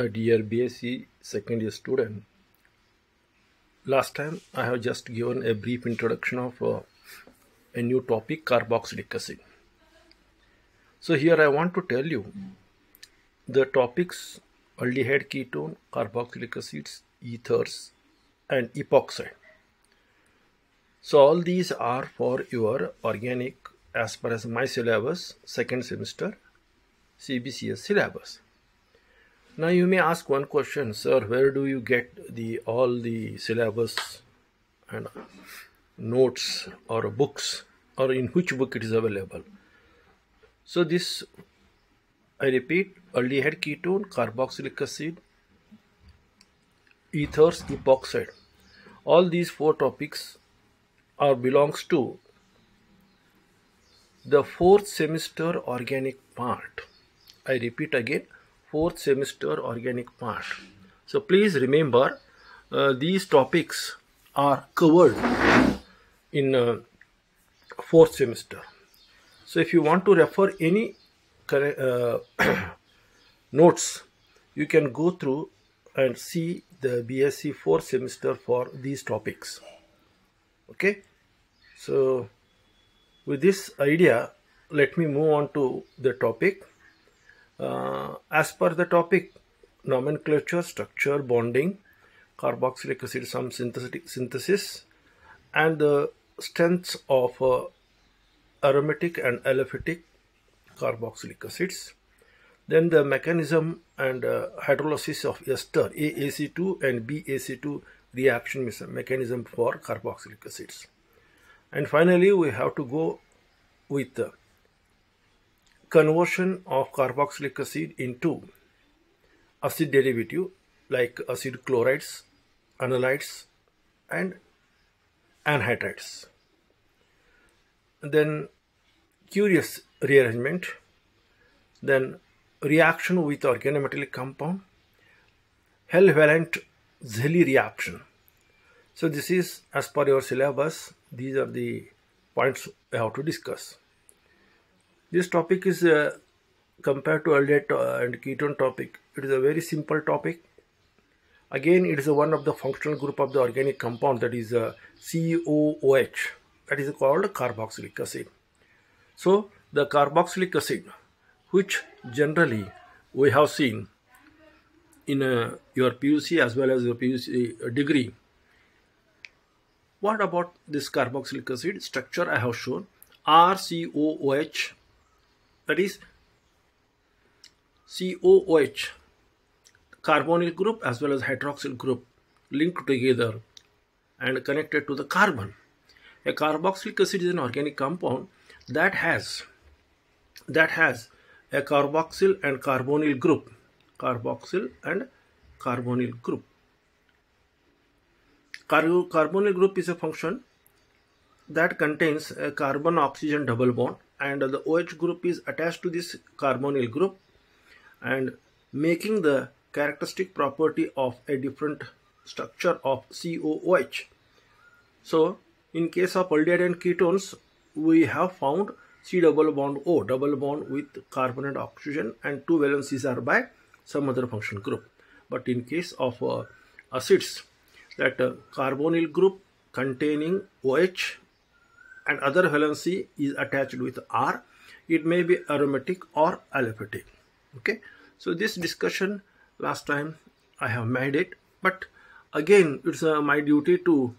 A dear BSc second year student, last time I have just given a brief introduction of a new topic, carboxylic acid. So here I want to tell you the topics aldehyde ketone, carboxylic acids, ethers and epoxide. So all these are for your organic as per as my syllabus, second semester CBCS syllabus. Now you may ask one question, sir, where do you get all the syllabus and notes or books, or in which book it is available? So this, I repeat, aldehyde ketone, carboxylic acid, ethers, epoxide. All these four topics belongs to the fourth semester organic part. I repeat again, fourth semester organic part. So please remember, these topics are covered in fourth semester. So if you want to refer any notes, you can go through and see the BSc fourth semester for these topics. Okay, so with this idea, let me move on to the topic. As per the topic, nomenclature, structure, bonding, carboxylic acid, some synthesis, and the strengths of aromatic and aliphatic carboxylic acids. Then the mechanism and hydrolysis of ester AAC2 and BAC2 reaction mechanism for carboxylic acids. And finally, we have to go with the conversion of carboxylic acid into acid derivative like acid chlorides, analytes and anhydrides. Then Curies rearrangement, then reaction with organometallic compound, Hell-Valent Zelle reaction. So this is as per your syllabus. These are the points we have to discuss. This topic is compared to aldehyde and ketone topic, it is a very simple topic. Again, it is one of the functional group of the organic compound, that is COOH, that is called carboxylic acid. So the carboxylic acid, which generally we have seen in your PUC as well as your PUC degree. What about this carboxylic acid structure? I have shown RCOOH, that is COOH, carbonyl group as well as hydroxyl group linked together and connected to the carbon. A carboxylic acid is an organic compound that has a carboxyl and carbonyl group. Carboxyl and carbonyl group. Carbonyl group is a function that contains a carbon-oxygen double bond, and the OH group is attached to this carbonyl group and making the characteristic property of a different structure of COOH. So in case of aldehyde and ketones, we have found C double bond O, double bond with carbon and oxygen, and two valencies are by some other functional group. But in case of acids, that carbonyl group containing OH and other valency is attached with R. It may be aromatic or aliphatic. Okay, so this discussion last time I have made it, but again it's my duty to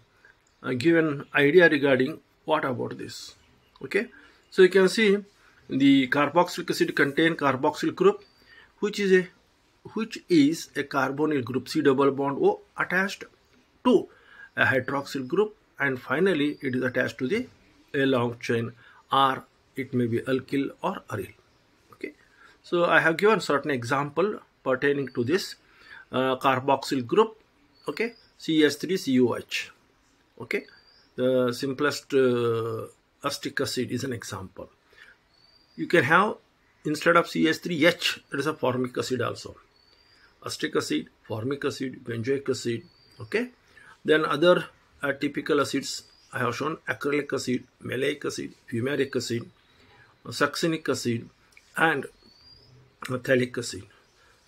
give an idea regarding what about this. Okay, so you can see the carboxylic acid contain carboxyl group, which is a carbonyl group C double bond O attached to a hydroxyl group, and finally it is attached to the a long chain R. It may be alkyl or aryl. Okay, so I have given certain example pertaining to this carboxyl group. Okay, CH3COH. Okay, the simplest acetic acid is an example. You can have, instead of CH3H, there is a formic acid also. Acetic acid, formic acid, benzoic acid. Okay, then other typical acids I have shown: acrylic acid, maleic acid, fumaric acid, succinic acid and phthalic acid.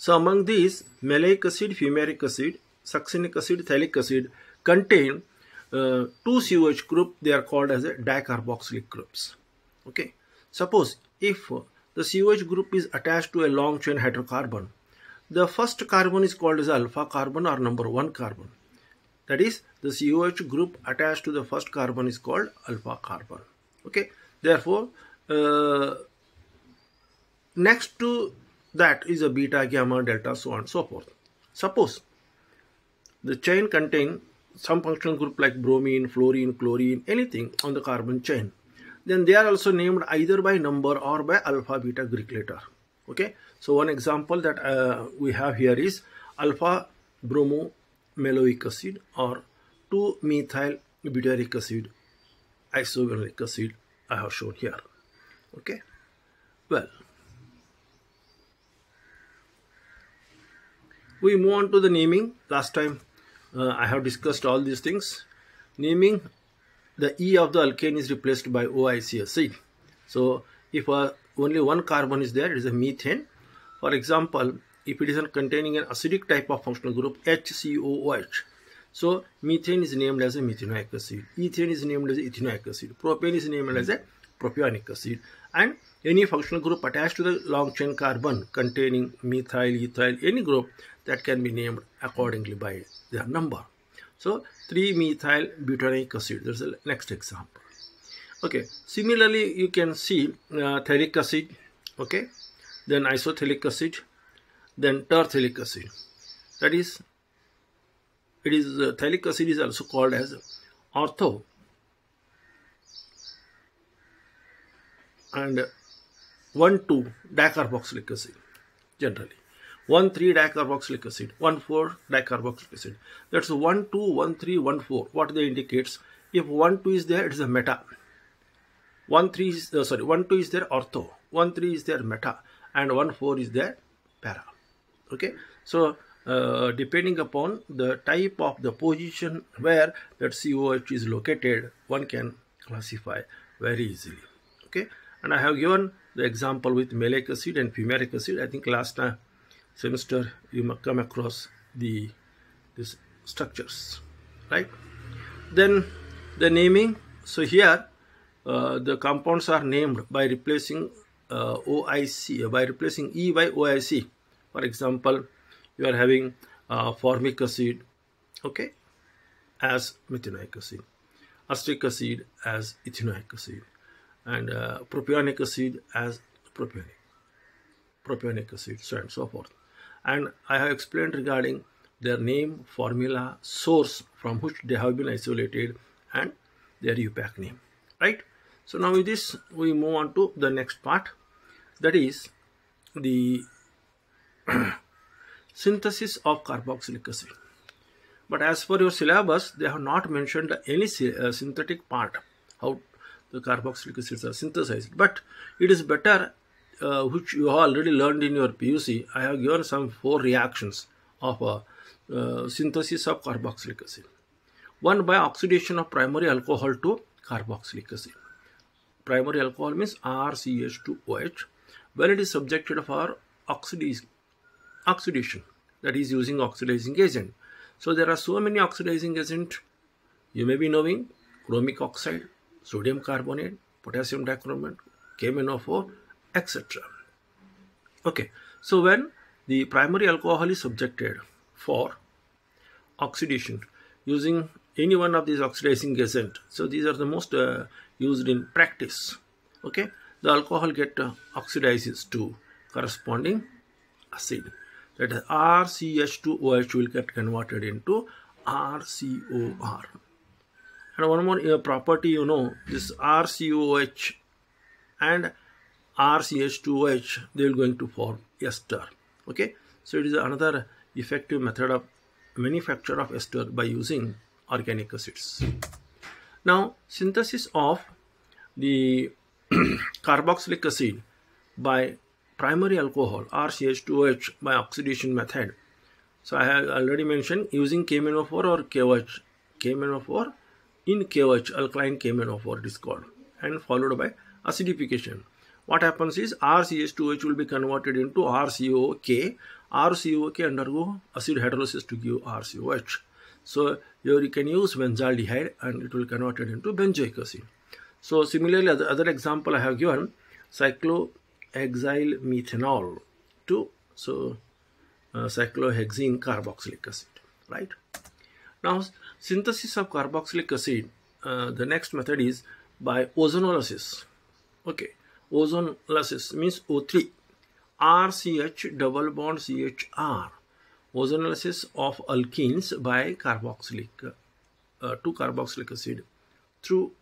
So among these, maleic acid, fumaric acid, succinic acid, phthalic acid contain two COH group. They are called as a dicarboxylic groups. Okay. Suppose if the COH group is attached to a long chain hydrocarbon, the first carbon is called as alpha carbon or number 1 carbon. That is, the COH group attached to the first carbon is called alpha carbon. Okay. Therefore, next to that is a beta, gamma, delta, so on and so forth. Suppose the chain contain some functional group like bromine, fluorine, chlorine, anything on the carbon chain, then they are also named either by number or by alpha, beta Greek letter. Okay. So one example that we have here is alpha bromomaloic acid or 2-methyl butyric acid, isovaleric acid I have shown here. Okay. Well, we move on to the naming. Last time I have discussed all these things. Naming, the E of the alkane is replaced by OIC acid. So if only one carbon is there, it is a methane. For example, if it is containing an acidic type of functional group HCOOH, so methane is named as a methanoic acid, ethane is named as a ethanoic acid, propane is named as a propionic acid, and any functional group attached to the long chain carbon containing methyl, ethyl, any group, that can be named accordingly by their number. So 3-methyl butyric acid, that's the next example. Okay, similarly you can see phthalic acid, okay, then isophthalic acid, then terphthalic acid. That is, it is phthalic acid is also called as ortho and 1,2 dicarboxylic acid generally. 1,3 dicarboxylic acid, 1,4 dicarboxylic acid. That's 1,2, 1,3, 1,4. What they indicates? If 1,2 is there, it is a meta. 1,3 is 1,2 is there ortho, 1,3 is there meta, and 1,4 is there para. Okay. So depending upon the type of the position where that COH is located, one can classify very easily. Okay. And I have given the example with maleic acid and fumaric acid. I think last semester you must come across these structures, right? Then the naming. So here the compounds are named by replacing OIC, by replacing E by OIC. For example, you are having formic acid, okay, as methanoic acid, acetic acid as ethanoic acid, and propionic acid as propionic acid, so on and so forth. And I have explained regarding their name, formula, source from which they have been isolated, and their UPAC name, right? So now with this we move on to the next part, that is the synthesis of carboxylic acid. But as per your syllabus, they have not mentioned any synthetic part, how the carboxylic acids are synthesized. But it is better, which you have already learned in your PUC. I have given some 4 reactions of synthesis of carboxylic acid. One by oxidation of primary alcohol to carboxylic acid. Primary alcohol means RCH2OH. When it is subjected for oxidation, that is using oxidizing agent. So there are so many oxidizing agents you may be knowing: chromic oxide, sodium carbonate, potassium dichromate, KMnO4, etc. Okay, so when the primary alcohol is subjected for oxidation using any one of these oxidizing agents, so these are the most used in practice. Okay, the alcohol get oxidizes to corresponding acid. That is RCH2OH will get converted into RCOR. And one more property, you know, this RCOH and RCH2OH, they will going to form ester. Okay, so it is another effective method of manufacture of ester by using organic acids. Now, synthesis of the carboxylic acid by primary alcohol RCH2OH by oxidation method. So I have already mentioned using KMnO4 or KOH. KMnO4 in KOH, alkaline KMnO4 it is called, and followed by acidification. What happens is RCH2OH will be converted into RCOK RCO can undergo acid hydrolysis to give RCOH. So here you can use benzaldehyde and it will convert it into benzoic acid. So similarly, other example I have given, cyclohexylmethanol to cyclohexene carboxylic acid, right? Now synthesis of carboxylic acid, the next method is by ozonolysis. Okay, ozonolysis means O3, RCH double bond CHR, ozonolysis of alkenes by carboxylic to carboxylic acid through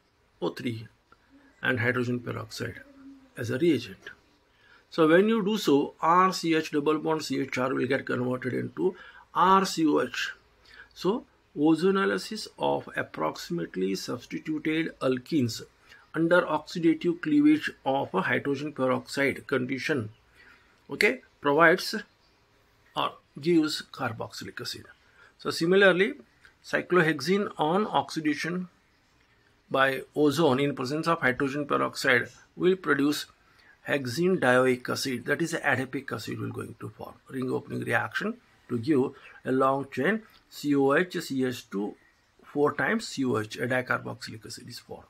O3 and hydrogen peroxide as a reagent. So when you do so, RCH double bond CHR will get converted into RCOH. So ozonolysis of approximately substituted alkenes under oxidative cleavage of a hydrogen peroxide condition, okay, provides or gives carboxylic acid. So similarly, cyclohexene on oxidation by ozone in presence of hydrogen peroxide will produce hexene dioic acid, that is adipic acid will going to form ring opening reaction to give a long chain COH CH2 4 times COH, a dicarboxylic acid is formed.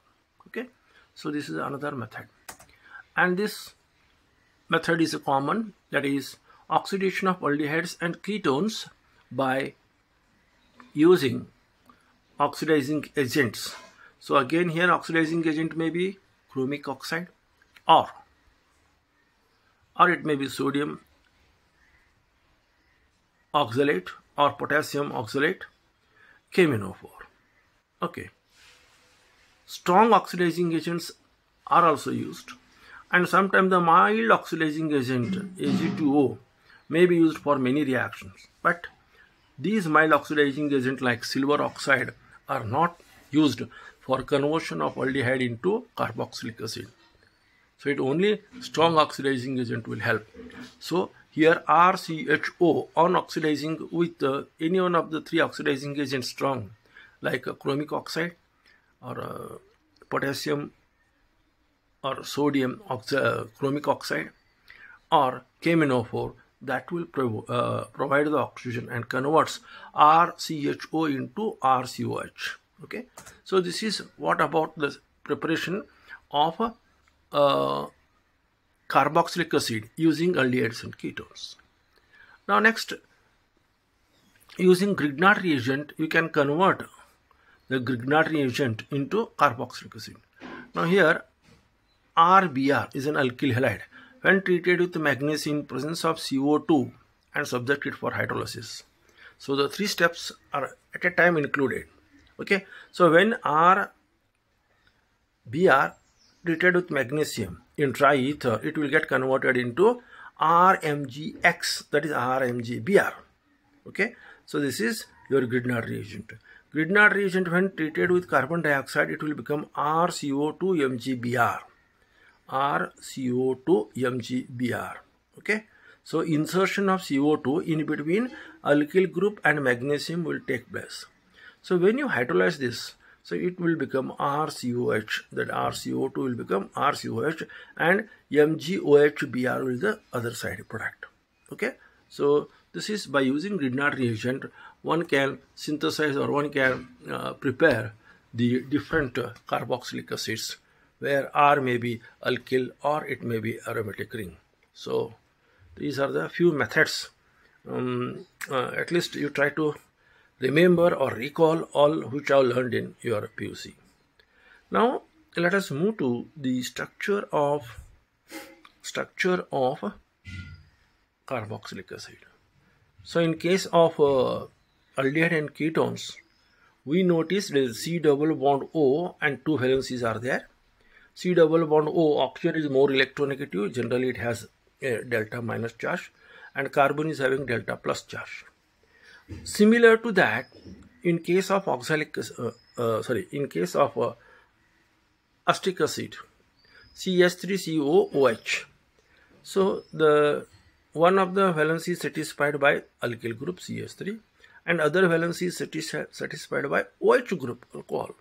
Okay, so this is another method, and this method is a common, that is oxidation of aldehydes and ketones by using oxidizing agents. So again here oxidizing agent may be chromic oxide or it may be sodium oxalate or potassium oxalate, KMnO4. Okay, strong oxidizing agents are also used, and sometimes the mild oxidizing agent Ag2O may be used for many reactions, but these mild oxidizing agents like silver oxide are not used for conversion of aldehyde into carboxylic acid. So it only strong oxidizing agent will help. So here RCHO on oxidizing with any one of the three oxidizing agents strong, like chromic oxide or potassium or sodium chromic oxide or KMnO4, that will provide the oxygen and converts RCHO into RCOH. Okay, so this is what about the preparation of carboxylic acid using aldehydes and ketones. Now next, using Grignard reagent, you can convert the Grignard reagent into carboxylic acid. Now here RBr is an alkyl halide. When treated with magnesium in presence of CO2 and subjected for hydrolysis. So the three steps are at a time included. Okay, so when RBr treated with magnesium in dry ether, it will get converted into RMgX, that is RMgBr. Okay, so this is your Grignard reagent. Grignard reagent when treated with carbon dioxide, it will become RCO2MgBr. RCO2MgBr. Okay, so insertion of CO2 in between alkyl group and magnesium will take place. So when you hydrolyze this, so it will become RCOH, that RCO2 will become RCOH and MgOHBr will be the other side product. Okay, so this is by using Grignard reagent one can synthesize or one can prepare the different carboxylic acids, where R may be alkyl or it may be aromatic ring. So these are the few methods. At least you try to remember or recall all which are learned in your PUC. Now let us move to the structure of carboxylic acid. So in case of aldehyde and ketones, we notice there is C double bond O and two valencies are there. C double bond O, oxygen is more electronegative, generally it has a delta minus charge, and carbon is having delta plus charge. Similar to that, in case of acetic acid, CH3COOH. So the one of the valency is satisfied by alkyl group CH3 and other valency is satisfied by OH group alcohol.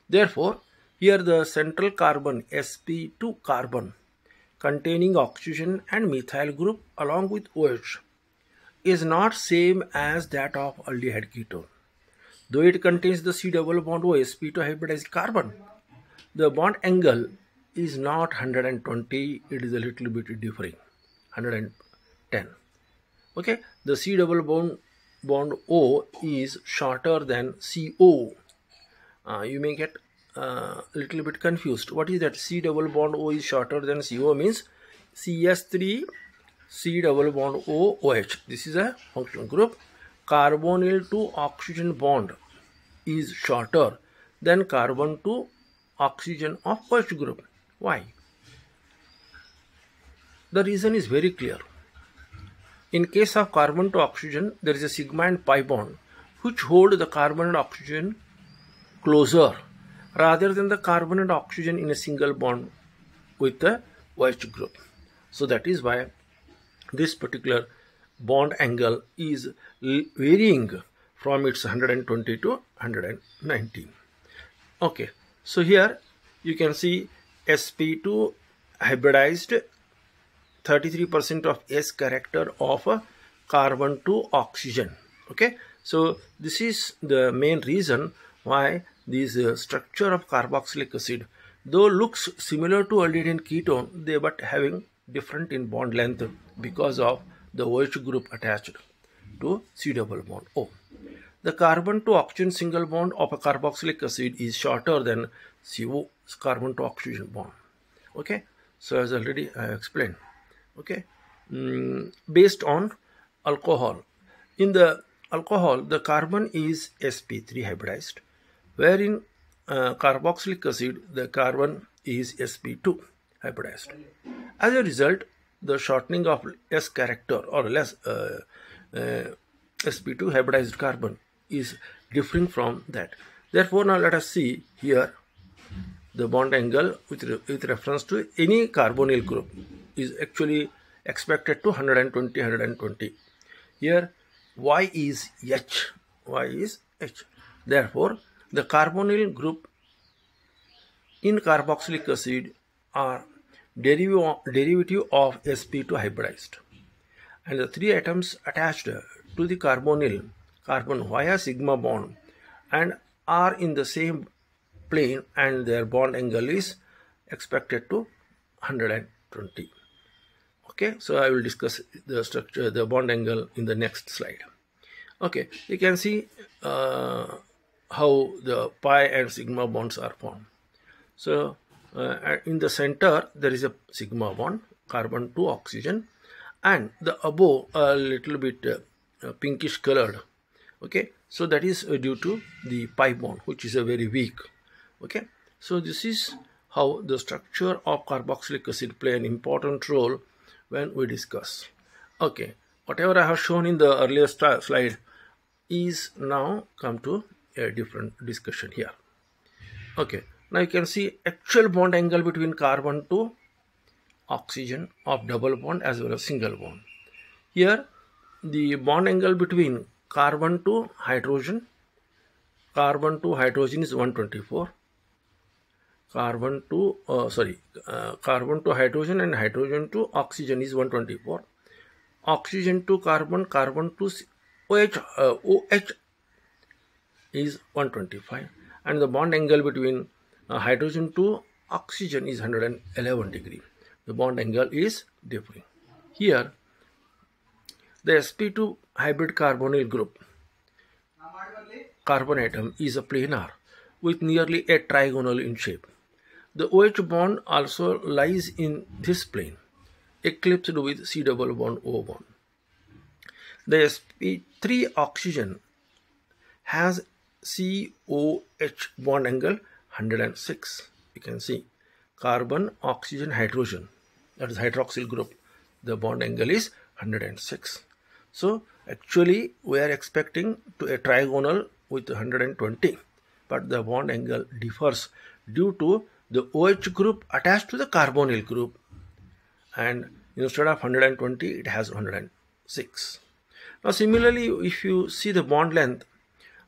Therefore, here the central carbon sp2 carbon containing oxygen and methyl group along with OH is not same as that of aldehyde ketone. Though it contains the C double bond OH, sp2 hybridized carbon, the bond angle is not 120, it is a little bit differing, 110. Okay, the C double bond O is shorter than CO. You may get a little bit confused. What is that? C double bond O is shorter than CO means CS3 C double bond O OH. This is a functional group. Carbonyl to oxygen bond is shorter than carbon to oxygen of OH group. Why? The reason is very clear. In case of carbon to oxygen, there is a sigma and pi bond which hold the carbon and oxygen closer rather than the carbon and oxygen in a single bond with the OH group. So that is why this particular bond angle is varying from its 120 to 119. Okay, so here you can see sp2 hybridized 33% of S character of carbon to oxygen. Okay, so this is the main reason why this structure of carboxylic acid, though looks similar to aldehyde and ketone, they but having different in bond length because of the OH group attached to C double bond O. The carbon to oxygen single bond of a carboxylic acid is shorter than CO carbon to oxygen bond. Okay, so as already I have explained. Okay, based on alcohol. In the alcohol, the carbon is sp3 hybridized, wherein carboxylic acid, the carbon is sp2 hybridized. As a result, the shortening of S character or less sp2 hybridized carbon is differing from that. Therefore, now let us see here the bond angle with reference to any carbonyl group is actually expected to 120. Here Y is H. Y is H. Therefore, the carbonyl group in carboxylic acid are derivative of sp2 hybridized, and the three atoms attached to the carbonyl carbon via sigma bond and are in the same plane, and their bond angle is expected to 120. Okay, so I will discuss the structure, the bond angle in the next slide. Okay, you can see how the pi and sigma bonds are formed. So in the center there is a sigma bond, carbon to oxygen, and the above a little bit pinkish colored. Okay, so that is due to the pi bond, which is a very weak. Okay, so this is how the structure of carboxylic acid play an important role when we discuss. Okay, whatever I have shown in the earlier slide is now come to a different discussion here. Okay, now you can see actual bond angle between carbon to oxygen of double bond as well as single bond. Here the bond angle between carbon to hydrogen is 124. Carbon to hydrogen and hydrogen to oxygen is 124. Oxygen to carbon to OH is 125, and the bond angle between hydrogen to oxygen is 111 degree. The bond angle is differing. Here the sp2 hybrid carbonyl group carbon atom is a planar with nearly a trigonal in shape. The OH bond also lies in this plane, eclipsed with C double bond O bond. The sp3 oxygen has COH bond angle 106. You can see carbon, oxygen, hydrogen, that is hydroxyl group. The bond angle is 106. So actually we are expecting to a trigonal with 120, but the bond angle differs due to the OH group attached to the carbonyl group, and instead of 120 it has 106. Now similarly, if you see the bond length,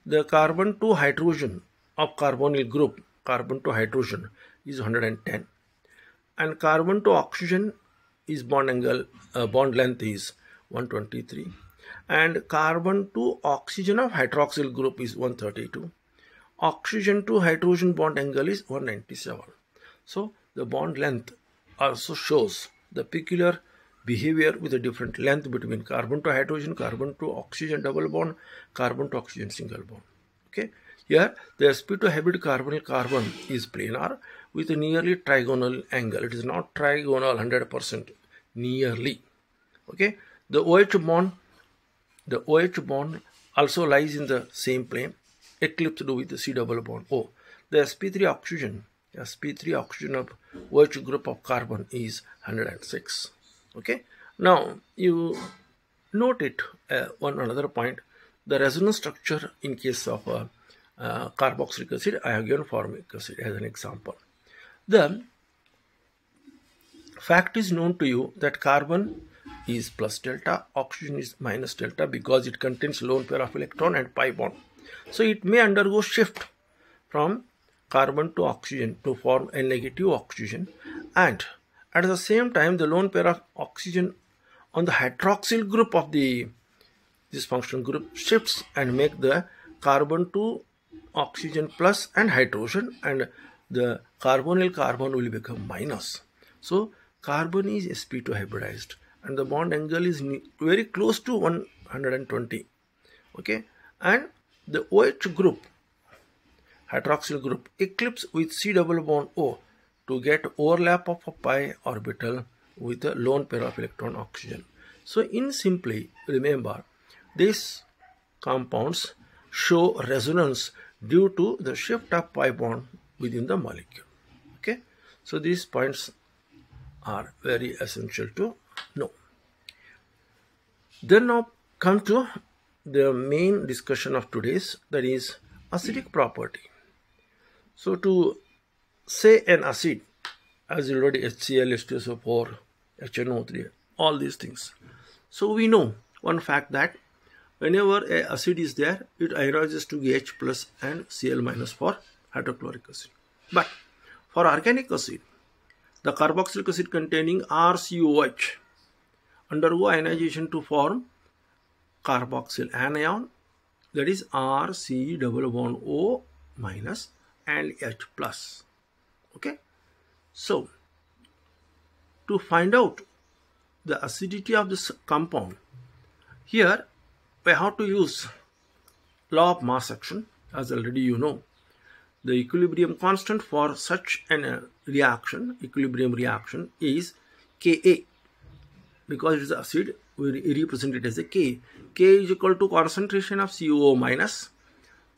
the carbon to hydrogen of carbonyl group, carbon to hydrogen, is 110, and carbon to oxygen is bond length is 123, and carbon to oxygen of hydroxyl group is 132. Oxygen to hydrogen bond angle is 197. So the bond length also shows the peculiar behavior with a different length between carbon to hydrogen, carbon to oxygen double bond, carbon to oxygen single bond. Okay, here the sp2 hybrid carbonyl carbon is planar with a nearly trigonal angle. It is not trigonal 100%, nearly. Okay, the OH bond also lies in the same plane, eclipsed with the C double bond O. The sp3 oxygen of OH group of carbon is 106. Okay, now you note it one another point. The resonance structure in case of carboxylic acid, I have given formic acid as an example. The fact is known to you that carbon is plus delta, oxygen is minus delta because it contains lone pair of electron and pi bond. So it may undergo shift from carbon to oxygen to form a negative oxygen, and at the same time the lone pair of oxygen on the hydroxyl group of this functional group shifts and make the carbon to oxygen plus and hydrogen, and the carbonyl carbon will become minus. So carbon is sp2 hybridized and the bond angle is very close to 120. Okay, and the OH group, hydroxyl group, eclipse with C double bond O to get overlap of a pi orbital with a lone pair of electron oxygen. So in simply, remember, these compounds show resonance due to the shift of pi bond within the molecule. Okay, so these points are very essential to know. Then now come to the main discussion of today's, that is acidic property. So to say an acid, as already HCl, H2SO4, HNO3, all these things. So we know one fact that whenever an acid is there, it ionizes to H plus and Cl minus for hydrochloric acid. But for organic acid, the carboxylic acid containing RCOH undergo ionization to form carboxyl anion, that is RC double bond O minus and H plus. Okay, so to find out the acidity of this compound, here we have to use law of mass action. As already you know, the equilibrium constant for such an equilibrium reaction is Ka. Because it is acid, we represent it as a K. K is equal to concentration of COO minus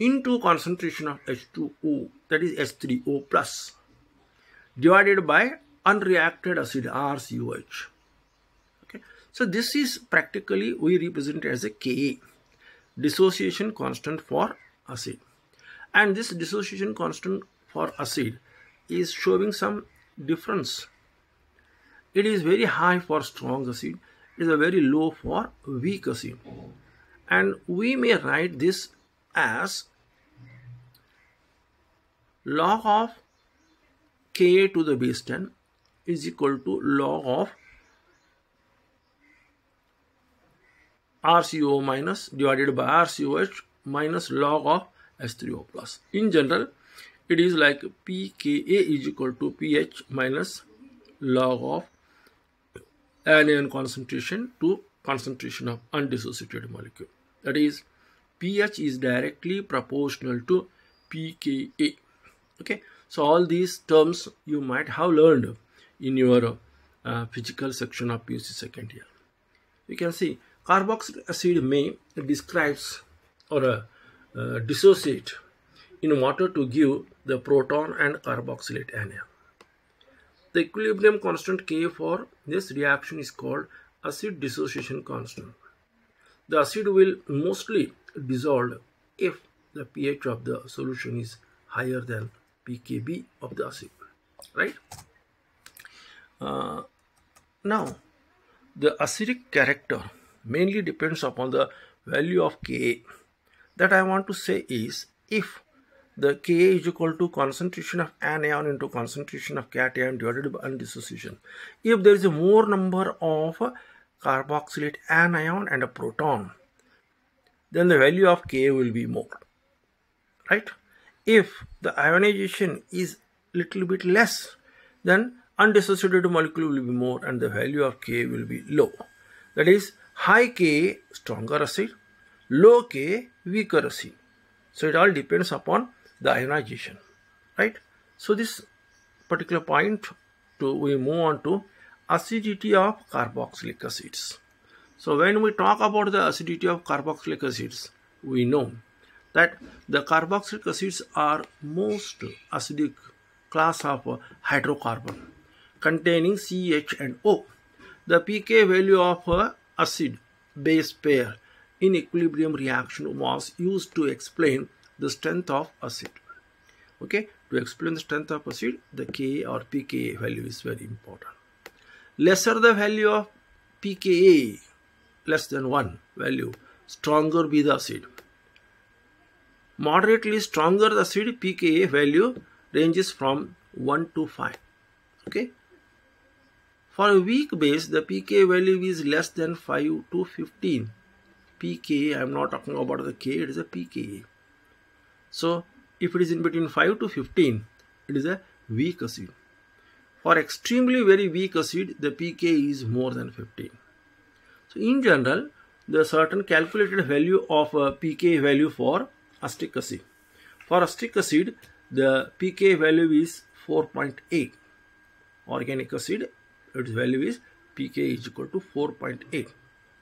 into concentration of H2O, that is H3O plus, divided by unreacted acid RCOH. Okay, so this is practically, we represent it as a Ka, dissociation constant for acid. And this dissociation constant for acid is showing some difference. It is very high for strong acid, it is a very low for weak acid. And we may write this as log of Ka to the base 10 is equal to log of RCO minus divided by RCOH minus log of H3O plus. In general, it is like pKa is equal to pH minus log of anion concentration to concentration of undissociated molecule. That is, pH is directly proportional to pKa. Okay, so all these terms you might have learned in your physical section of PUC second year. You can see carboxylic acid may describes or dissociate in water to give the proton and carboxylate anion. The equilibrium constant K for this reaction is called acid dissociation constant. The acid will mostly dissolve if the pH of the solution is higher than pKb of the acid, right? Now, the acidic character mainly depends upon the value of Ka. That I want to say is, if the Ka is equal to concentration of anion into concentration of cation divided by undissociation. If there is a more number of carboxylate anion and a proton, then the value of Ka will be more, right? If the ionization is little bit less, then undissociated molecule will be more and the value of Ka will be low. That is, high Ka stronger acid, low Ka weaker acid. So it all depends upon the ionization, right? So this particular point, we move on to acidity of carboxylic acids. So when we talk about the acidity of carboxylic acids, we know that the carboxylic acids are most acidic class of hydrocarbon containing CH and O. The pK value of acid base pair in equilibrium reaction was used to explain the strength of acid. Okay, to explain the strength of acid, the Ka or pKa value is very important. Lesser the value of pKa, less than 1 value, stronger be the acid. Moderately stronger the acid, pKa value ranges from 1 to 5. Okay. For a weak base, the pK value is less than 5 to 15. pKa, I am not talking about the K, it is a pKa. So, if it is in between 5 to 15, it is a weak acid. For extremely very weak acid, the pK is more than 15. So, in general, the certain calculated value of pK value for acetic acid. For acetic acid, the pK value is 4.8. Organic acid, its value is pK is equal to 4.8.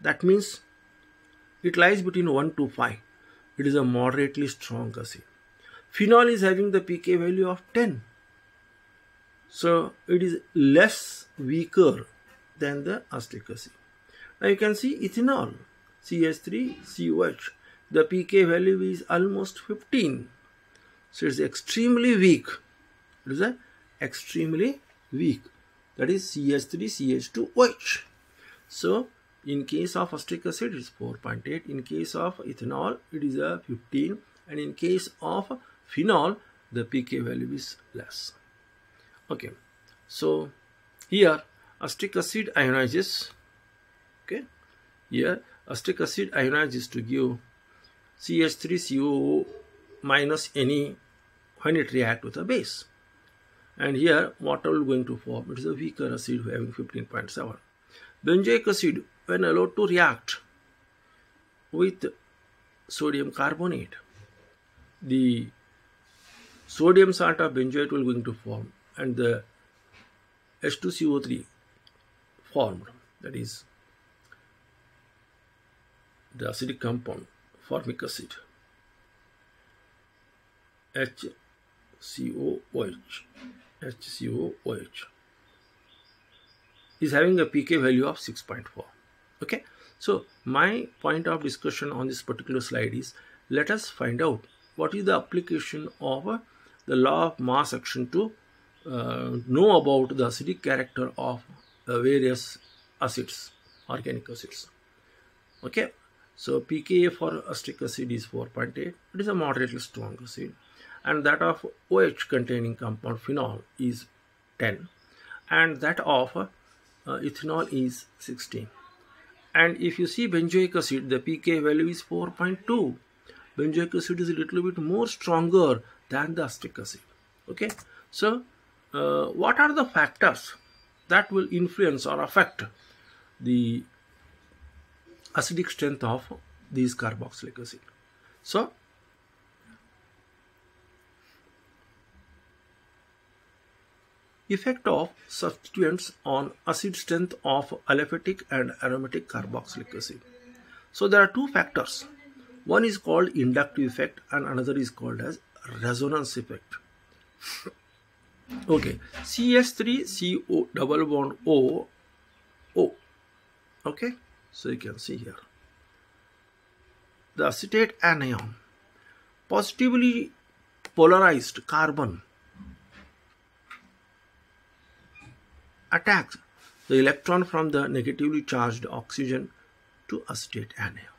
That means it lies between 1 to 5. It is a moderately strong acid. Phenol is having the pK value of 10. So it is less weaker than the acetic acid. Now you can see ethanol, CH3COH. The pK value is almost 15. So it is extremely weak. It is extremely weak. That is CH3CH2OH. So in case of acetic acid, it is 4.8. In case of ethanol, it is 15. And in case of phenol, the pK value is less. Okay. So here acetic acid ionizes. Okay. Here acetic acid ionizes to give CH3COO minus any when it reacts with a base. And here what are we going to form? It is a weaker acid having 15.7. Benzoic acid, when allowed to react with sodium carbonate, the sodium salt of benzoate will going to form and the H2CO3 formed, that is the acidic compound formic acid, HCOOH is having a pK value of 6.4. Okay, so my point of discussion on this particular slide is, let us find out what is the application of the law of mass action to know about the acidic character of various acids, organic acids. Okay, so pKa for acetic acid is 4.8. It is a moderately strong acid, and that of OH containing compound phenol is 10, and that of ethanol is 16. And if you see benzoic acid, the pK value is 4.2. Benzoic acid is a little bit more stronger than the acetic acid. Okay, so what are the factors that will influence or affect the acidic strength of these carboxylic acid? So effect of substituents on acid strength of aliphatic and aromatic carboxylic acid. So there are two factors. One is called inductive effect and another is called as resonance effect. Okay, CH3CO double bond O. Okay, so you can see here the acetate anion, positively polarized carbon, attacks the electron from the negatively charged oxygen to acetate anion,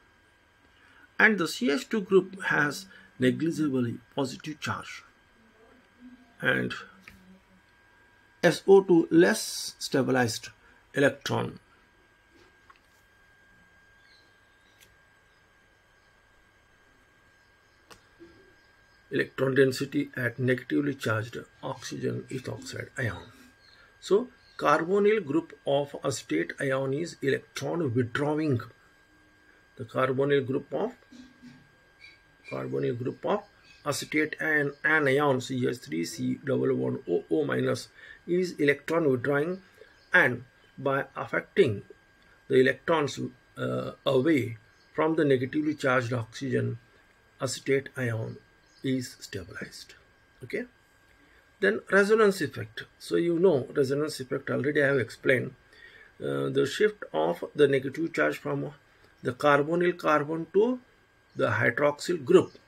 and the CH2 group has negligibly positive charge, and SO2 less stabilized electron electron density at negatively charged oxygen ethoxide ion. So carbonyl group of acetate ion is electron withdrawing. The carbonyl group of acetate and anion CH3C double bond OO minus is electron withdrawing, and by affecting the electrons away from the negatively charged oxygen, acetate ion is stabilized. Okay. Then resonance effect. So you know resonance effect already I have explained. The shift of the negative charge from the carbonyl carbon to the hydroxyl group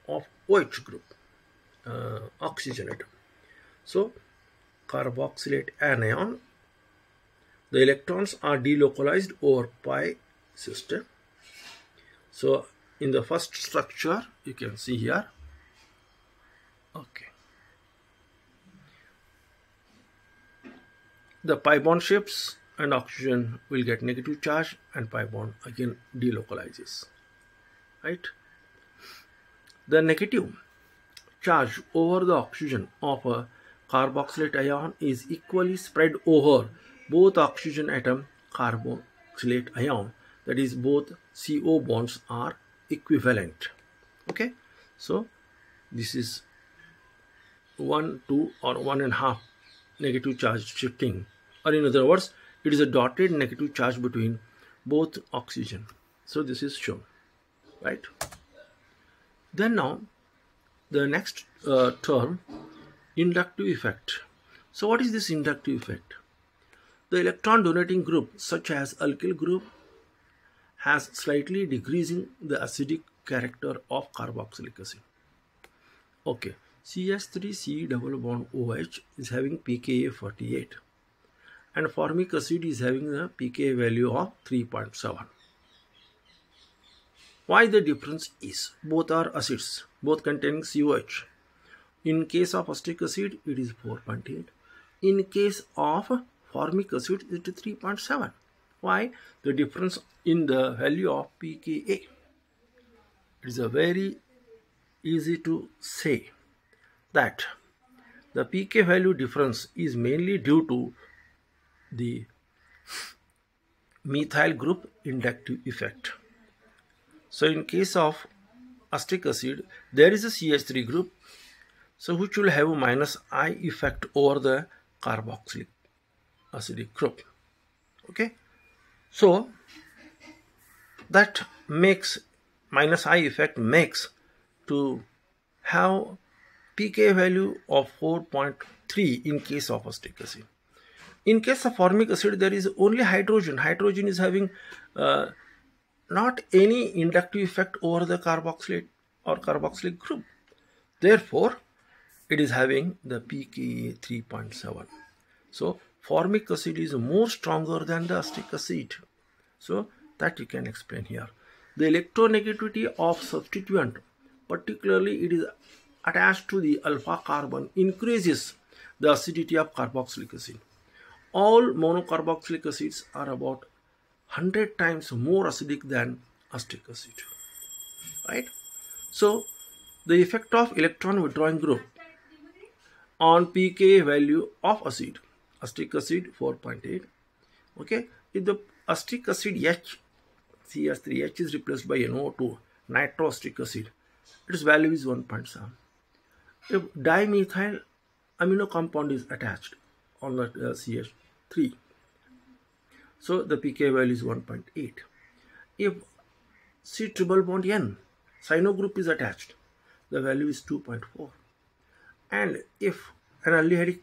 of OH group, oxygen atom. So carboxylate anion, the electrons are delocalized over pi system. So in the first structure you can see here, okay, the pi bond shifts and oxygen will get negative charge and pi bond again delocalizes, right? The negative charge over the oxygen of a carboxylate ion is equally spread over both oxygen atom carboxylate ion, that is both CO bonds are equivalent. Okay, so this is 1, 2 or 1.5 negative charge shifting, or in other words it is a dotted negative charge between both oxygen. So this is shown, right? Then now the next term, inductive effect. So what is this inductive effect? The electron donating group such as alkyl group has slightly decreasing the acidic character of carboxylic acid. Okay, CH3C double bond OH is having pKa 48 and formic acid is having the pKa value of 3.7. Why the difference is both are acids, both containing COH. In case of acetic acid it is 4.8. In case of formic acid it is 3.7. Why the difference in the value of pKa? It is a very easy to say that the pK value difference is mainly due to the methyl group inductive effect. So in case of acetic acid there is a CH3 group, so which will have a minus I effect over the carboxylic acidic group. Okay, so that makes minus I effect makes to have pK value of 4.3 in case of acetic acid. In case of formic acid there is only hydrogen. Hydrogen is having not any inductive effect over the carboxylate or carboxylic group. Therefore it is having the pKa 3.7. So formic acid is more stronger than the acetic acid. So that you can explain here. The electronegativity of substituent, particularly it is attached to the alpha carbon, increases the acidity of carboxylic acid. All monocarboxylic acids are about 100 times more acidic than acetic acid, right? So the effect of electron withdrawing group on pKa value of acid, acetic acid 4.8. okay, if the acetic acid H, CH3H is replaced by NO2, nitroacetic acid, its value is 1.7. If dimethyl amino compound is attached on the CH3, so the pK value is 1.8. If C triple bond N cyano group is attached, the value is 2.4. And if an aldehydic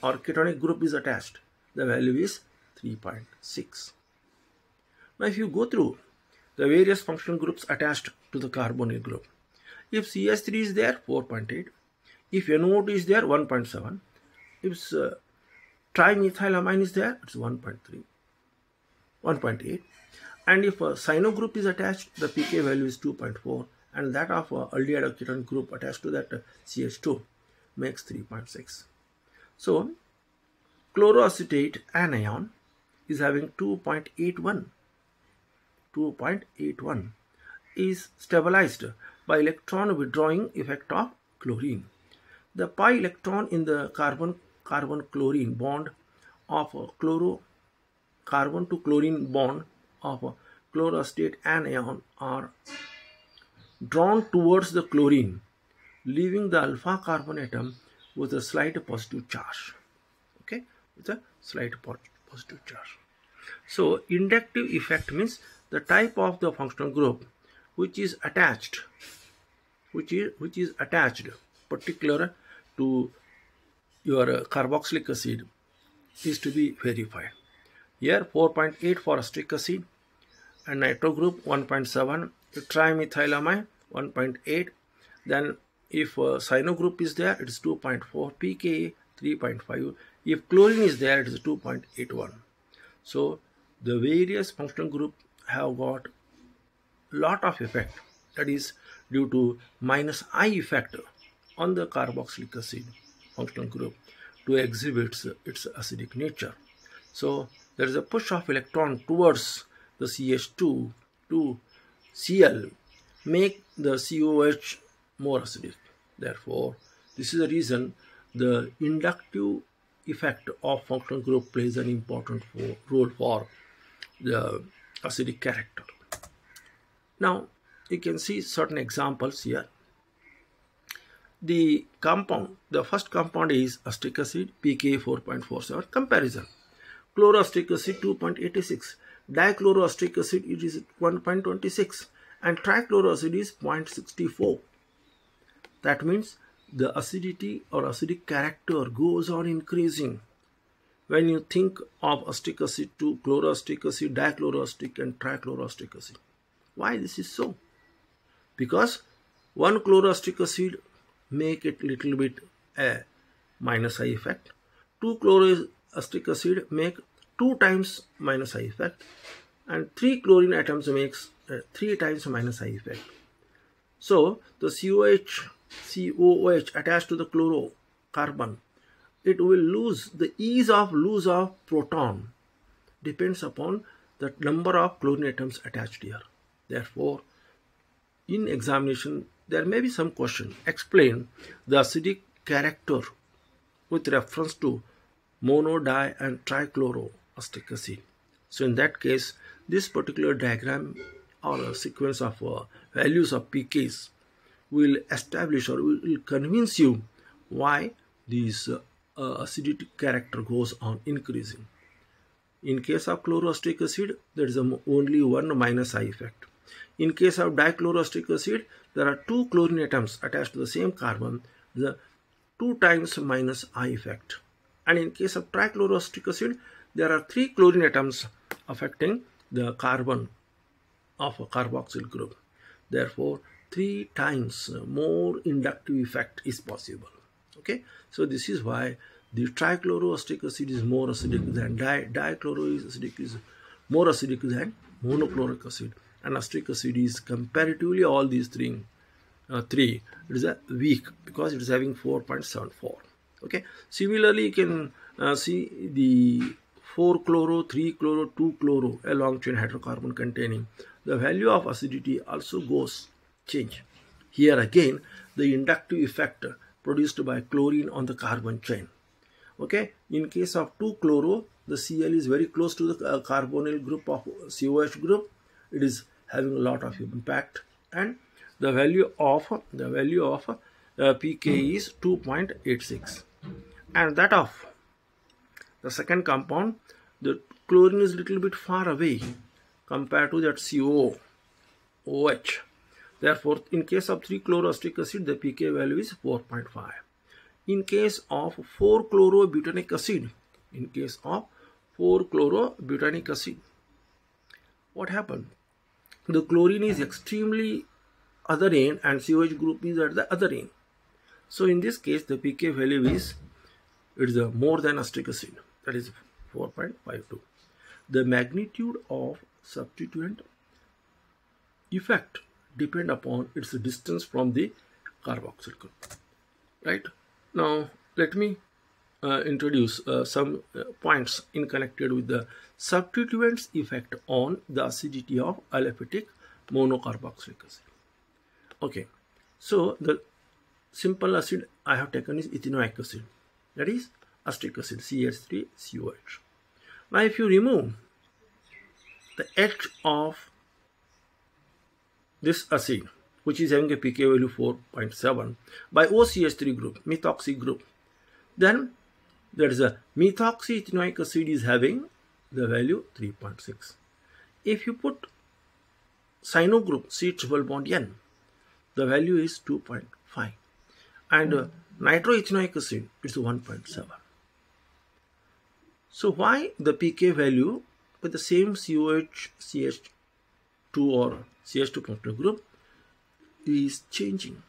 or ketonic group is attached, the value is 3.6. Now if you go through the various functional groups attached to the carbonyl group, if CH3 is there, 4.8. If NO2 is there, 1.7. If trimethylamine is there, it's 1.8. And if a cyano group is attached, the pK value is 2.4, and that of aldehyde or ketone group attached to that CH2 makes 3.6. So chloroacetate anion is having 2.81 is stabilized by electron withdrawing effect of chlorine. The pi electron in the carbon-chlorine bond of carbon to chlorine bond of chloroacetate anion are drawn towards the chlorine, leaving the alpha carbon atom with a slight positive charge. Okay, with a slight positive charge. So inductive effect means the type of the functional group which is attached, particular to your carboxylic acid is to be verified. Here 4.8 for acetic acid and nitro group 1.7, trimethylamine 1.8. Then if cyano group is there, it is 2.4, pKa 3.5. If chlorine is there, it is 2.81. So the various functional group have got lot of effect, that is due to minus I effect on the carboxylic acid functional group to exhibit its acidic nature. So there is a push of electron towards the CH2 to Cl, make the COH more acidic. Therefore, this is the reason the inductive effect of functional group plays an important role for the acidic character. Now you can see certain examples here. The first compound is acetic acid, pKa 4.47. Comparison: chloroacetic acid 2.86, dichloroacetic acid it is 1.26, and trichloroacid is 0.64. That means the acidity or acidic character goes on increasing when you think of acetic acid to chloroacetic acid, dichloroacetic and trichloroacetic acid. Why this is so? Because one chloroacetic acid make it little bit a minus I effect. 2 chloroacetic acid make 2 times minus I effect, and 3 chlorine atoms makes 3 times minus I effect. So the COOH attached to the chlorocarbon, it will lose, the ease of loss of proton depends upon the number of chlorine atoms attached here. Therefore, in examination there may be some question. Explain the acidic character with reference to mono, di and trichloroacetic acid. So in that case, this particular diagram or a sequence of values of pKs will establish or will convince you why this acidic character goes on increasing. In case of chloroacetic acid, there is only one minus I effect. In case of dichloroacetic acid, there are 2 chlorine atoms attached to the same carbon, the 2 times minus I effect. And in case of trichloroacetic acid, there are 3 chlorine atoms affecting the carbon of a carboxyl group. Therefore, 3 times more inductive effect is possible. Okay, so this is why the trichloroacetic acid is more acidic than dichloroacetic is more acidic than monochloric acid, and acetic acid is comparatively all these three it is a weak because it is having 4.74. Okay, similarly you can see the 4-chloro, 3-chloro, 2-chloro, a long chain hydrocarbon containing, the value of acidity also goes change. Here again the inductive effect produced by chlorine on the carbon chain. Okay, in case of 2-chloro, the Cl is very close to the carbonyl group of COH group. It is having a lot of impact, and the value of pK is 2.86, and that of the second compound, the chlorine is little bit far away compared to that COOH. Therefore, in case of 3-chloroacetic acid, the pK value is 4.5. In case of 4-chlorobutanic acid, what happened? The chlorine is extremely other end and COH group is at the other end. So in this case, the pK value is more than acetic acid, that is 4.52. The magnitude of substituent effect depend upon its distance from the carboxyl group. Right, now let me introduce some points in connected with the substituents effect on the acidity of aliphatic monocarboxylic acid. Okay, so the simple acid I have taken is ethanoic acid, that is acetic acid, CH3COH. Now if you remove the H of this acid, which is having a pK value 4.7, by OCH3 group, methoxy group, then there is a methoxyethanoic acid is having the value 3.6. If you put cyano group, C triple bond N, the value is 2.5, and nitroethanoic acid is 1.7. So why the pK value with the same COH, CH2 or CH2 functional group is changing?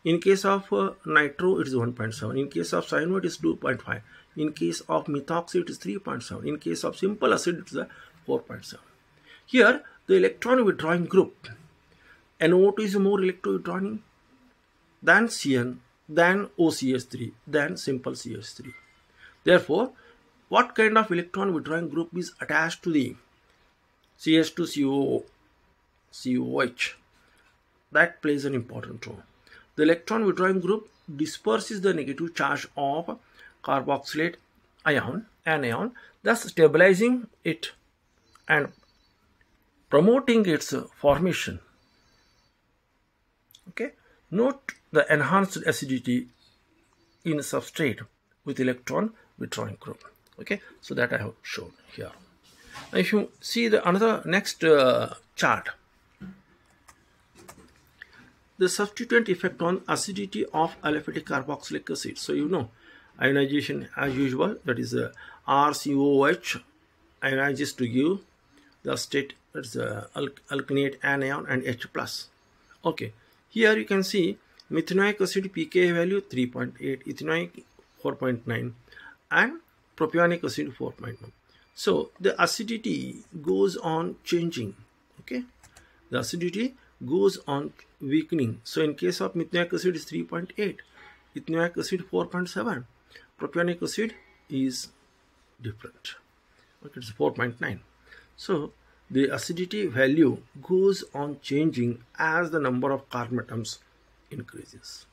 In case of nitro, it is 1.7. In case of cyano, it is 2.5. In case of methoxy, it is 3.7. In case of simple acid, it is 4.7. Here, the electron withdrawing group, NO2 is more electron withdrawing than CN, than OCH3, than simple CH3. Therefore, what kind of electron withdrawing group is attached to the CH2COOH? That plays an important role. The electron withdrawing group disperses the negative charge of carboxylate ion, anion, thus stabilizing it and promoting its formation. Okay, note the enhanced acidity in substrate with electron withdrawing group. Okay, so that I have shown here. Now if you see the another next chart, the substituent effect on acidity of aliphatic carboxylic acid. So you know ionization as usual, that is RCOH ionizes to give the state, that's alkanate anion and H plus. Okay, here you can see methanoic acid pK value 3.8, ethanoic 4.9, and propionic acid 4.1. So the acidity goes on changing. Okay, the acidity goes on weakening. So in case of methanoic acid is 3.8, ethanoic acid 4.7, propionic acid is different. Okay, it's 4.9. So the acidity value goes on changing as the number of carbon atoms increases.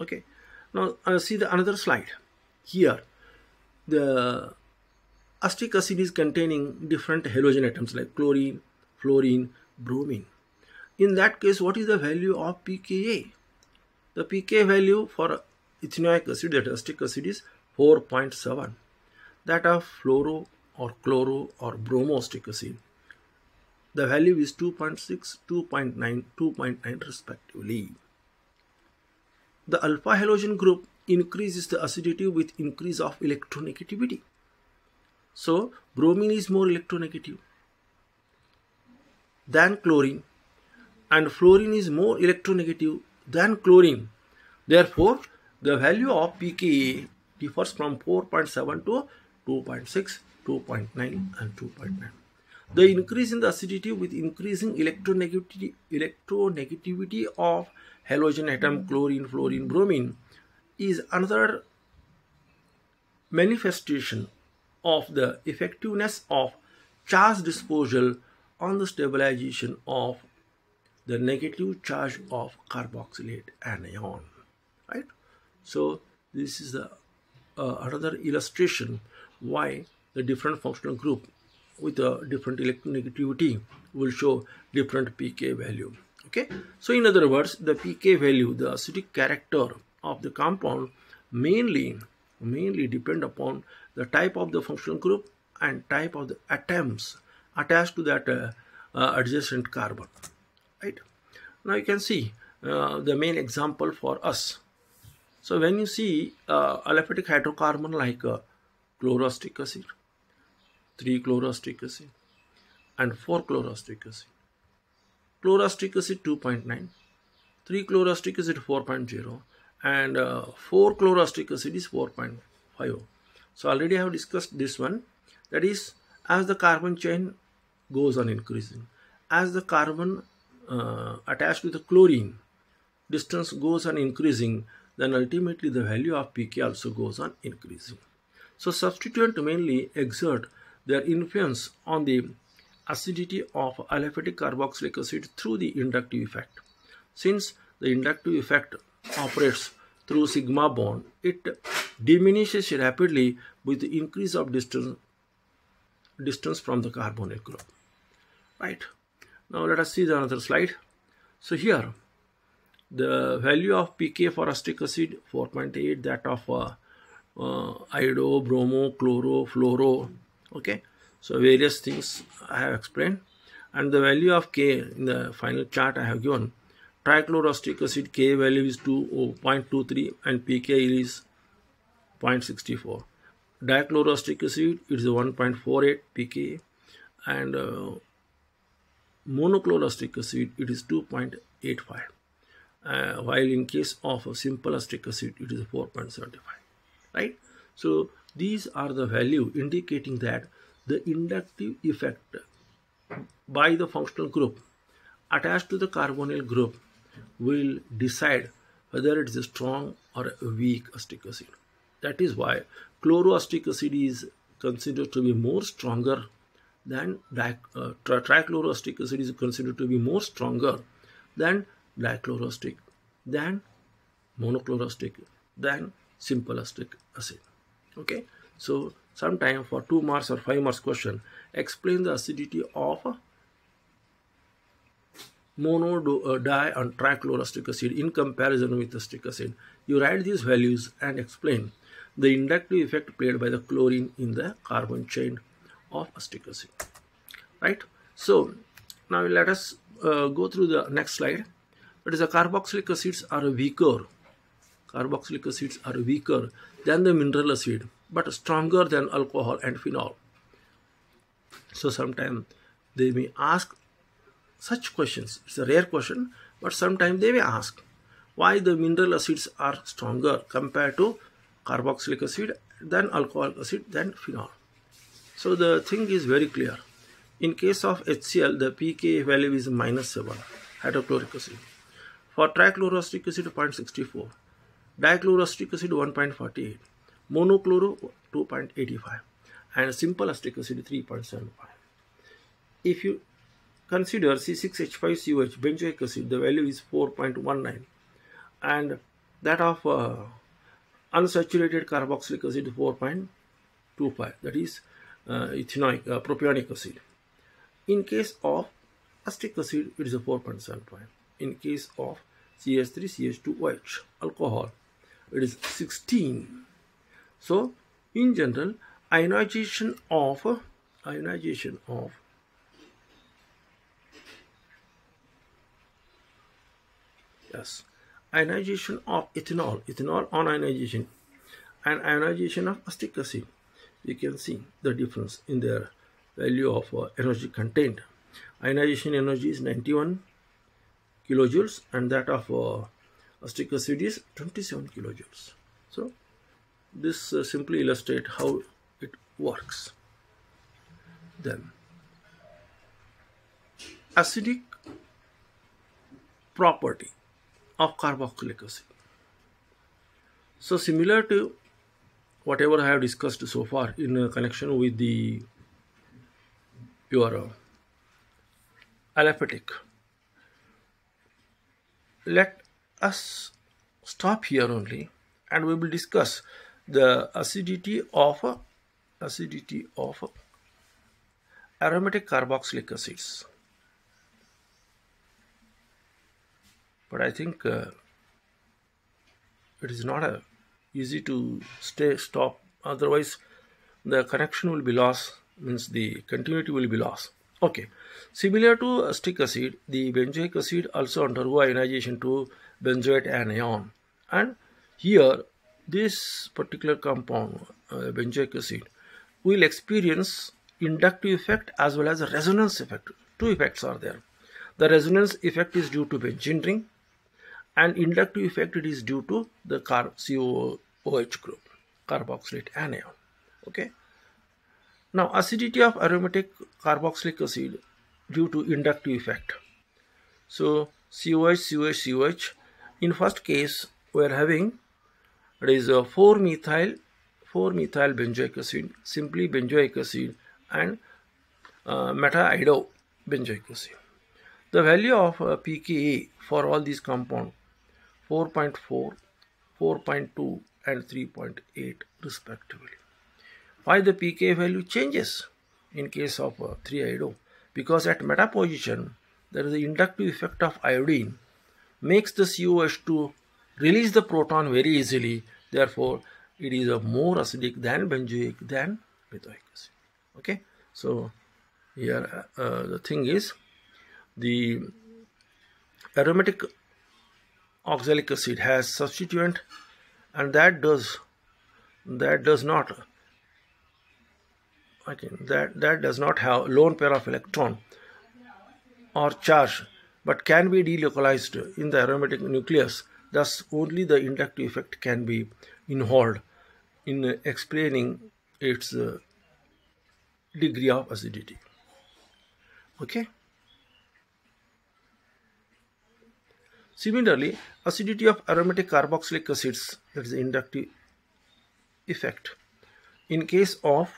Okay, now see the another slide. Here the acetic acid is containing different halogen atoms like chlorine, fluorine, bromine. In that case, what is the value of pKa? The pK value for ethanoic acid, that acetic acid, is 4.7. That of fluoro or chloro or bromoacetic acid, the value is 2.6, 2.9, 2.9 respectively. The alpha halogen group increases the acidity with increase of electronegativity. So bromine is more electronegative than chlorine, and fluorine is more electronegative than chlorine. Therefore, the value of pKa differs from 4.7 to 2.6, 2.9 and 2.9. The increase in the acidity with increasing electronegativity of halogen atom chlorine, fluorine, bromine is another manifestation of the effectiveness of charge disposal on the stabilization of the negative charge of carboxylate anion, right? So this is the another illustration why the different functional group with a different electronegativity will show different pK value. Okay, so in other words, the pK value, the acidic character of the compound mainly depend upon the type of the functional group and type of the atoms attached to that adjacent carbon, right? Now you can see the main example for us. So when you see aliphatic hydrocarbon like chloroacetic acid, 3-chloroacetic acid and 4-chloroacetic acid, chloroacetic acid 2.9, 3-chloroacetic acid 4.0, and 4-chloroacetic acid is 4.5. So already I have discussed this one. That is, as the carbon chain goes on increasing, as the carbon attached to the chlorine distance goes on increasing, then ultimately the value of pK also goes on increasing. So substituent mainly exert their influence on the acidity of aliphatic carboxylic acid through the inductive effect. Since the inductive effect operates through sigma bond, it diminishes rapidly with the increase of distance from the carbonyl group. Right. Now let us see the another slide. So here, the value of pK for acetic acid 4.8, that of iodo, bromo, chloro, fluoro. Okay, so various things I have explained, and the value of K in the final chart I have given. Trichloroacetic acid K value is 2.23 and pK is 0.64. Dichloroacetic acid it is 1.48 pK, and monochloroacetic acid it is 2.85. While in case of a simple acetic acid it is 4.75. Right. So these are the value indicating that the inductive effect by the functional group attached to the carbonyl group will decide whether it is a strong or a weak acetic acid. That is why chloroacetic acid is considered to be more stronger than trichloroacetic acid is considered to be more stronger than dichloroacetic, than monochloroacetic, than simple acetic acid. Okay, so sometime for 2 marks or 5 marks question, explain the acidity of mono, di and trichloroacetic acid in comparison with acetic acid. You write these values and explain the inductive effect played by the chlorine in the carbon chain of acetic acid. Right. So now let us go through the next slide. That is, the carboxylic acids are weaker. Carboxylic acids are weaker than the mineral acid, but stronger than alcohol and phenol. So sometimes they may ask such questions. It's a rare question, but sometimes they may ask why the mineral acids are stronger compared to carboxylic acid than alcoholic acid than phenol. So the thing is very clear. In case of HCl, the pK value is -7, hydrochloric acid. For trichloroacetic acid, 0.64. Dichloroacetic acid, 1.48. Monochloro, 2.85. And simple acetic acid, 3.75. If you consider C6H5COH, benzoic acid, the value is 4.19. And that of unsaturated carboxylic acid, 4.25. That is propionic acid. In case of acetic acid, it is a 4.75. In case of CH3CH2OH, alcohol, it is 16. So, in general, ionization of ethanol on ionization, and ionization of acetic acid, you can see the difference in their value of energy content. Ionization energy is 91 kilojoules and that of acetic acid is 27 kilojoules. So this simply illustrates how it works. Then acidic property of carboxylic acid. So similar to whatever I have discussed so far in connection with the your aliphatic. Let us stop here only, and we will discuss the acidity of aromatic carboxylic acids. But I think it is not easy to stop. Otherwise, the connection will be lost. Means the continuity will be lost. Okay. Similar to acetic acid, the benzoic acid also undergo ionization to benzoate anion, and here this particular compound, benzoic acid, will experience inductive effect as well as a resonance effect. Two effects are there. The resonance effect is due to benzene ring, and inductive effect it is due to the COOH group, carboxylate anion. Okay. Now, acidity of aromatic carboxylic acid due to inductive effect. So, COH. In first case, we are having it is 4-methyl benzoic acid, simply benzoic acid, and meta-iodo benzoic acid. The value of pKa for all these compounds 4.4, 4.2 and 3.8 respectively. Why the pKa value changes in case of 3-iodo? Because at meta position there is the inductive effect of iodine makes the COH2 release the proton very easily. Therefore, it is a more acidic than benzoic than methoic acid. Okay, so here the thing is the aromatic oxalic acid has substituent, and that does not that does not have lone pair of electron or charge, but can be delocalized in the aromatic nucleus. Thus, only the inductive effect can be involved in explaining its degree of acidity. Okay. Similarly, acidity of aromatic carboxylic acids, that is the inductive effect, in case of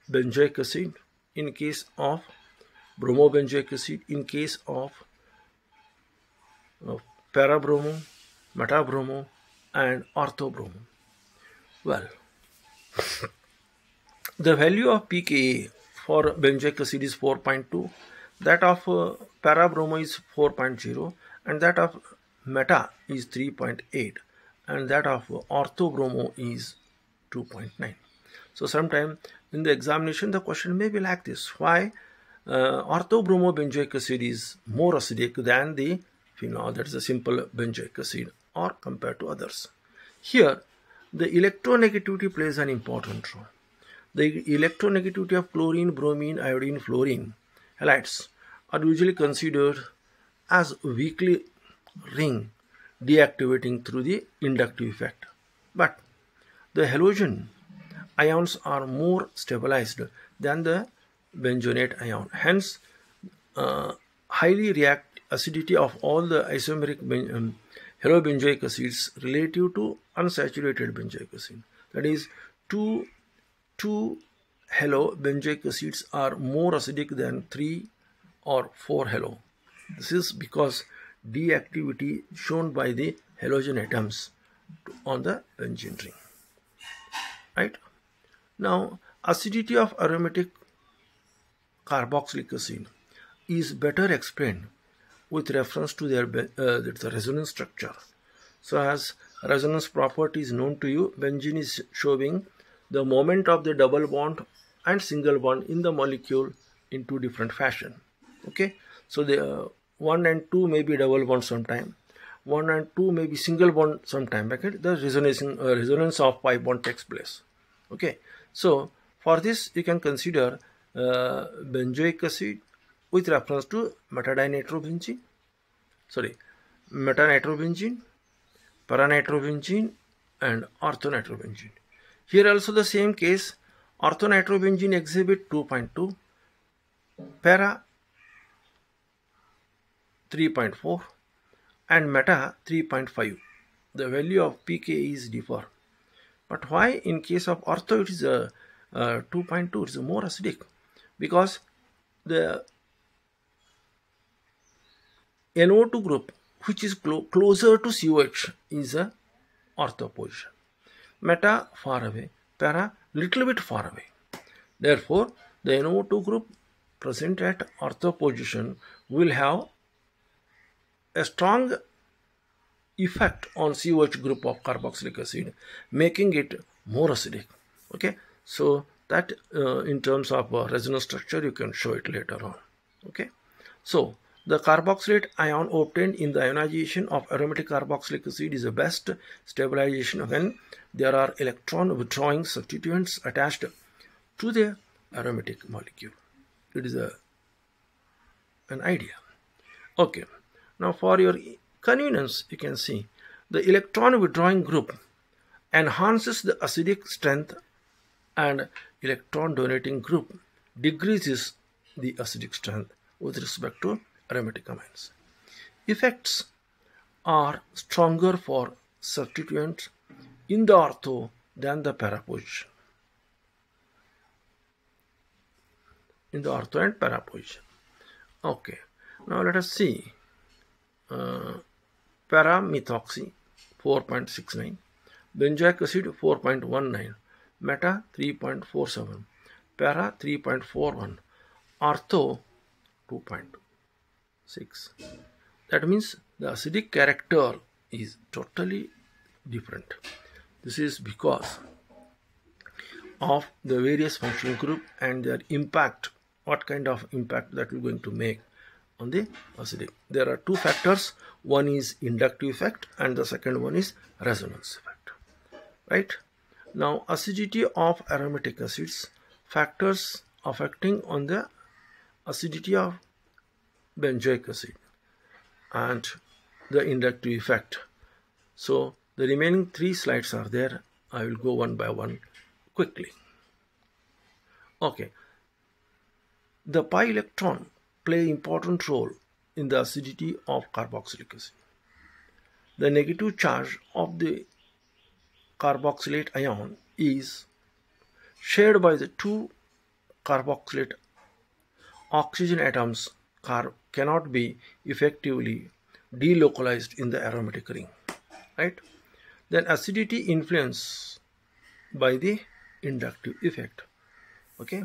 benzoic acid, in case of bromobenzoic acid, in case of parabromo, metabromo and orthobromo. Well, the value of pKa for benzoic acid is 4.2, that of parabromo is 4.0, and that of meta is 3.8, and that of orthobromo is 2.9. So sometime in the examination the question may be like this: why orthobromo benzoic acid is more acidic than the phenol, that is a simple benzoic acid, or compared to others? Here the electronegativity plays an important role. The electronegativity of chlorine, bromine, iodine, fluorine halides are usually considered as weakly ring deactivating through the inductive effect, but the halogen ions are more stabilized than the benzonate ion. Hence, highly react acidity of all the isomeric halobenzoic acids relative to unsaturated benzoic acid. That is, two halobenzoic acids are more acidic than 3 or 4 halo. This is because deactivity shown by the halogen atoms on the benzene ring. Right? Now, acidity of aromatic carboxylic acid is better explained with reference to their the resonance structure. So, as resonance property is known to you, benzene is showing the moment of the double bond and single bond in the molecule in two different fashion. Okay, so the 1 and 2 may be double bond sometime, 1 and 2 may be single bond sometime. Okay, the resonance of pi bond takes place. Okay, so for this you can consider benzoic acid with reference to metanitrobenzene, paranitrobenzene and orthonitrobenzene. Here also the same case, orthonitrobenzene exhibit 2.2, para 3.4 and meta 3.5. The value of pKa is differ. But why in case of ortho it is 2.2, it is more acidic? Because the NO2 group, which is closer to COH, is a ortho position. Meta far away, para little bit far away. Therefore, the NO2 group present at ortho position will have a strong effect on COH group of carboxylic acid, making it more acidic. Okay, so that in terms of resonance structure you can show it later on. Okay, so the carboxylate ion obtained in the ionization of aromatic carboxylic acid is the best stabilization when there are electron withdrawing substituents attached to the aromatic molecule. It is an idea. Okay, now for your convenience you can see the electron withdrawing group enhances the acidic strength and electron donating group decreases the acidic strength with respect to aromatic amines. Effects are stronger for substituents in the ortho than the para position. In the ortho and para position. Okay, now let us see paramethoxy 4.69, benzoic acid 4.19, meta 3.47, para 3.41, ortho 2.6. That means the acidic character is totally different. This is because of the various functional group and their impact, what kind of impact that we're going to make on the acidic. There are two factors. One is inductive effect and the second one is resonance effect. Right? Now, acidity of aromatic acids, factors affecting on the acidity of benzoic acid and the inductive effect. So the remaining 3 slides are there. I will go one by one quickly. Okay. The pi electron play important role in the acidity of carboxylic acid. The negative charge of the carboxylate ion is shared by the 2 carboxylate oxygen atoms cannot be effectively delocalized in the aromatic ring, right? Then acidity influenced by the inductive effect. Okay,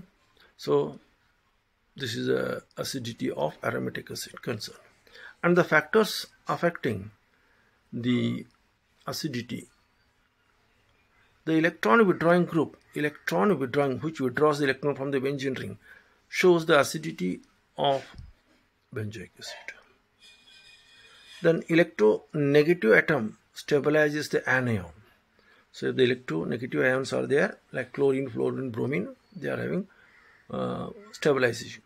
so this is the acidity of aromatic acid concern, and the factors affecting the acidity. The electron withdrawing group, which withdraws the electron from the benzene ring, shows the acidity of benzoic acid. Then electronegative atom stabilizes the anion. So the electronegative ions are there, like chlorine, fluorine, bromine, they are having stabilization.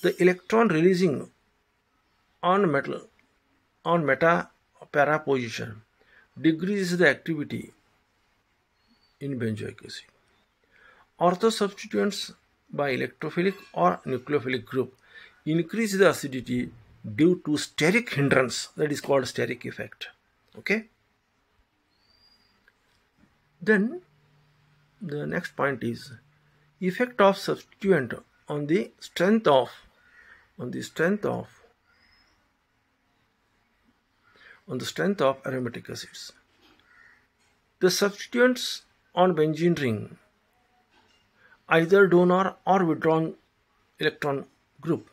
The electron releasing on meta para position decreases the activity in benzoic acid. Ortho substituents by electrophilic or nucleophilic group increase the acidity due to steric hindrance, that is called steric effect. Okay. Then the next point is effect of substituent on the strength of aromatic acids. The substituents on benzene ring, either donor or withdrawing electron group,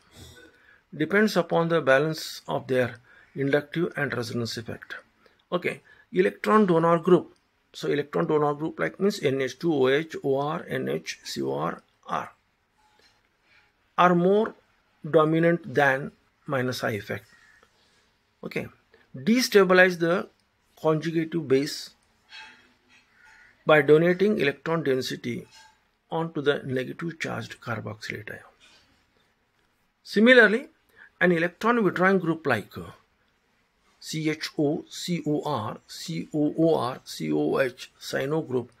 depends upon the balance of their inductive and resonance effect. Okay, electron donor group. So electron donor group like means NH2, OH, OR, NH, COR, R are more dominant than minus I effect. Okay, destabilize the conjugative base by donating electron density onto the negative charged carboxylate ion. Similarly, an electron withdrawing group like CHO, COR, COOR, COH, cyano group,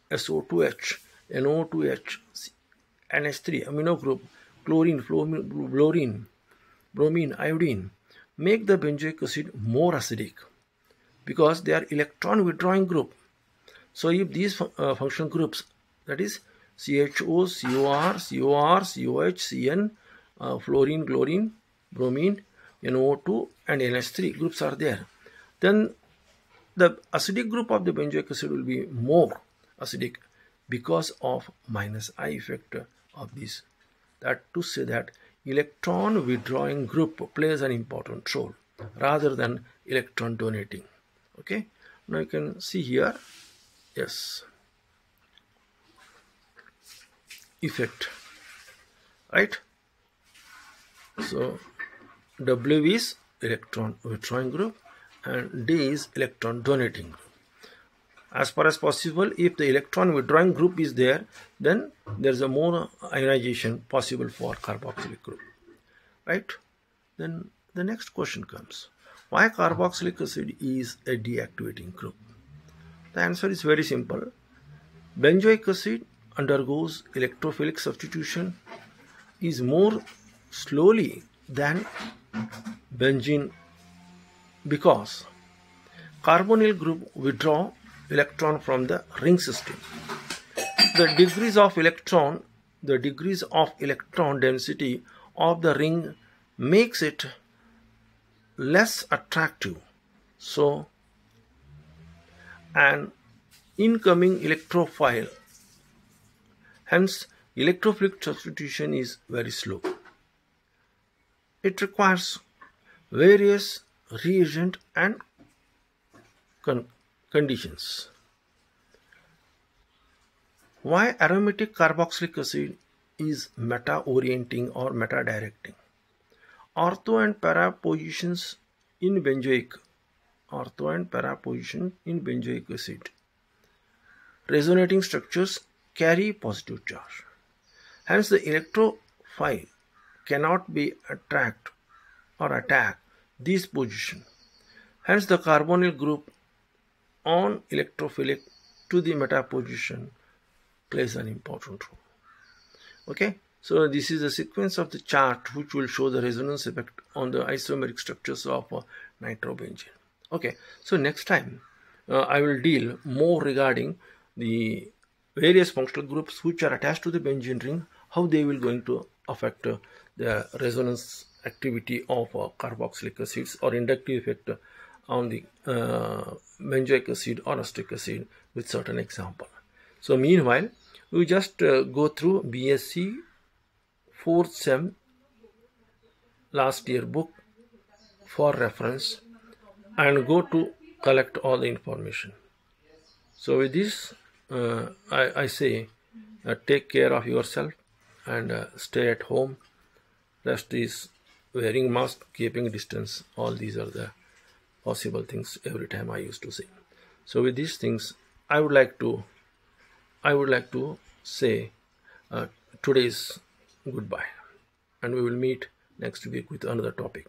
SO2H, NO2H, NH3, amino group, chlorine, fluorine, bromine, iodine, make the benzoic acid more acidic because they are electron withdrawing group. So if these functional groups, that is CHO, COR, COH, CN, fluorine, chlorine, bromine, NO2 and NH3 groups are there, then the acidic group of the benzoic acid will be more acidic because of minus I effect of this. That to say that electron withdrawing group plays an important role rather than electron donating. Okay, now you can see here, yes, effect, right? So W is electron withdrawing group and D is electron donating group. As far as possible, if the electron withdrawing group is there, then there is a more ionization possible for carboxylic group, right? Then the next question comes, why carboxylic acid is a deactivating group? The answer is very simple. Benzoic acid undergoes electrophilic substitution is more slowly than benzene because carbonyl group withdraw electron from the ring system. The degrees of electron density of the ring makes it less attractive. So an incoming electrophile, hence electrophilic substitution is very slow. It requires various reagent and conditions. Why aromatic carboxylic acid is meta-orienting or meta-directing? Ortho and para positions in benzoic acid. Resonating structures carry positive charge. Hence the electrophile cannot be attack this position. Hence the carbonyl group on electrophilic to the meta position plays an important role. Okay, so this is a sequence of the chart which will show the resonance effect on the isomeric structures of nitrobenzene. Okay, so next time I will deal more regarding the various functional groups which are attached to the benzene ring, how they will going to affect the resonance activity of carboxylic acids or inductive effect on the benzoic acid or acetic acid with certain example. So meanwhile, we just go through BSc 4th Sem last year book for reference and go to collect all the information. So with this, I say take care of yourself and stay at home. Rest is wearing mask, keeping distance. All these are the possible things every time I used to say. So with these things, I would like to say today's goodbye, and we will meet next week with another topic.